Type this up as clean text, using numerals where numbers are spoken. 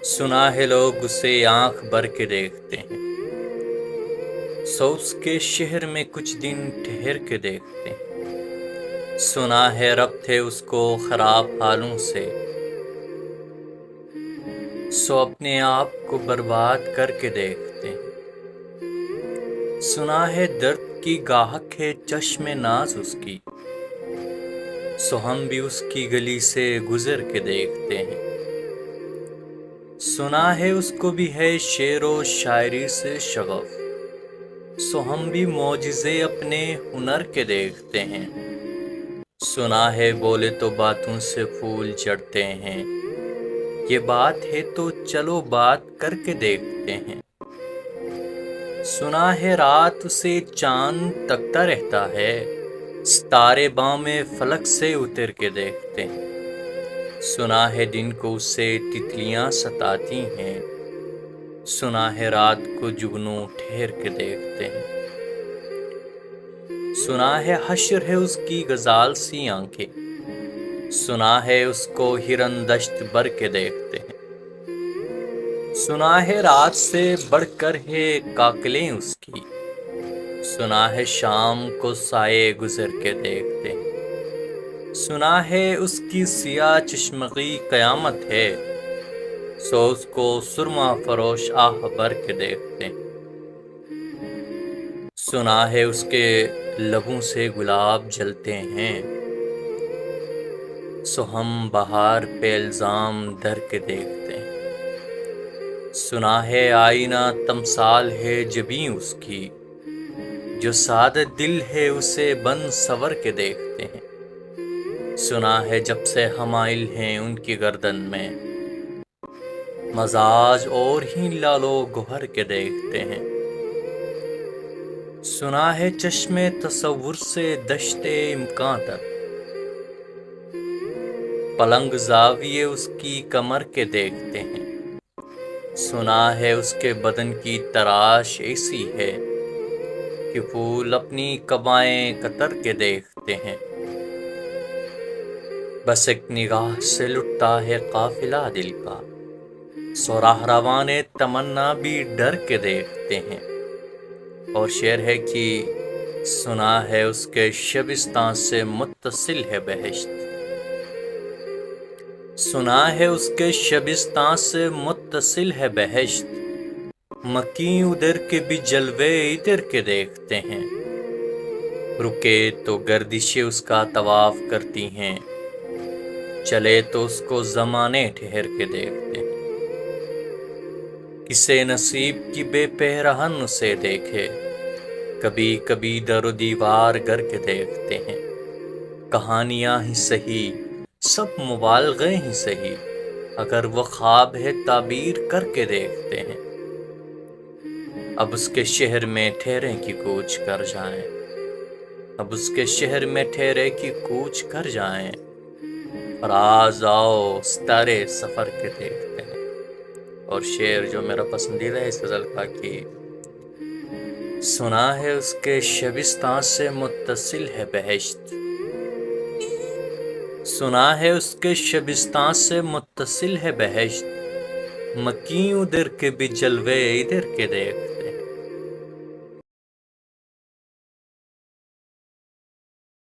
سنا ہے لوگ اسے آنکھ بھر کے دیکھتے ہیں، سو اس کے شہر میں کچھ دن ٹھہر کے دیکھتے ہیں۔ سنا ہے رب تھے اس کو خراب حالوں سے، سو اپنے آپ کو برباد کر کے دیکھتے ہیں۔ سنا ہے درد کی گاہک ہے چشم ناز اس کی، سو ہم بھی اس کی گلی سے گزر کے دیکھتے ہیں۔ سنا ہے اس کو بھی ہے شعر و شاعری سے شغف، سو ہم بھی معجزے اپنے ہنر کے دیکھتے ہیں۔ سنا ہے بولے تو باتوں سے پھول جڑتے ہیں، یہ بات ہے تو چلو بات کر کے دیکھتے ہیں۔ سنا ہے رات اسے چاند تکتا رہتا ہے، ستارے بام فلک سے اتر کے دیکھتے ہیں۔ سنا ہے دن کو اسے تتلیاں ستاتی ہیں، سنا ہے رات کو جگنو ٹھہر کے دیکھتے ہیں۔ سنا ہے حشر ہے اس کی غزال سی آنکھیں، سنا ہے اس کو ہرن دشت بر کے دیکھتے ہیں۔ سنا ہے رات سے بڑھ کر ہے کاکلیں اس کی، سنا ہے شام کو سائے گزر کے دیکھتے ہیں۔ سنا ہے اس کی سیاہ چشمگی قیامت ہے، سو اس کو سرما فروش آہ بھر کے دیکھتے ہیں۔ سنا ہے اس کے لبوں سے گلاب جلتے ہیں، سو ہم بہار پہ الزام دھر کے دیکھتے ہیں۔ سنا ہے آئینہ تمثال ہے جبیں اس کی، جو سعادت دل ہے اسے بن سور کے دیکھتے ہیں۔ سنا ہے جب سے حمائل ہیں ان کی گردن میں، مزاج اور ہی لالو گوہر کے دیکھتے ہیں۔ سنا ہے چشم تصور سے دشت امکان تک، پلنگ زاویے اس کی کمر کے دیکھتے ہیں۔ سنا ہے اس کے بدن کی تراش ایسی ہے کہ پھول اپنی قبائیں کتر کے دیکھتے ہیں۔ بس ایک نگاہ سے لٹتا ہے قافلہ دل کا، سو راہ رواں تمنا بھی ڈر کے دیکھتے ہیں۔ اور شعر ہے کہ سنا ہے اس کے شبستان سے متصل ہے بہشت، سنا ہے اس کے شبستان سے متصل ہے بہشت، مکیں ادھر کے بھی جلوے ادھر کے دیکھتے ہیں۔ رکے تو گردشیں اس کا طواف کرتی ہیں، چلے تو اس کو زمانے ٹھہر کے دیکھتے ہیں۔ کسے نصیب کی بے پہرہن اسے دیکھے، کبھی کبھی در و دیوار گر کے دیکھتے ہیں۔ کہانیاں ہی سہی سب مبالغے ہی سہی، اگر وہ خواب ہے تعبیر کر کے دیکھتے ہیں۔ اب اس کے شہر میں ٹھہرے کی کوچ کر جائیں، اب اس کے شہر میں ٹھہرے کی کوچ کر جائیں، فراز آؤ ستارے سفر کے دیکھتے ہیں۔ اور شعر جو میرا پسندیدہ ہے اس غزل کا کہ سنا ہے اس کے شبستان سے متصل ہے بہشت، سنا ہے اس کے شبستان سے متصل ہے بہشت، مکیں ادھر کے بھی جلوے ادھر کے دیکھ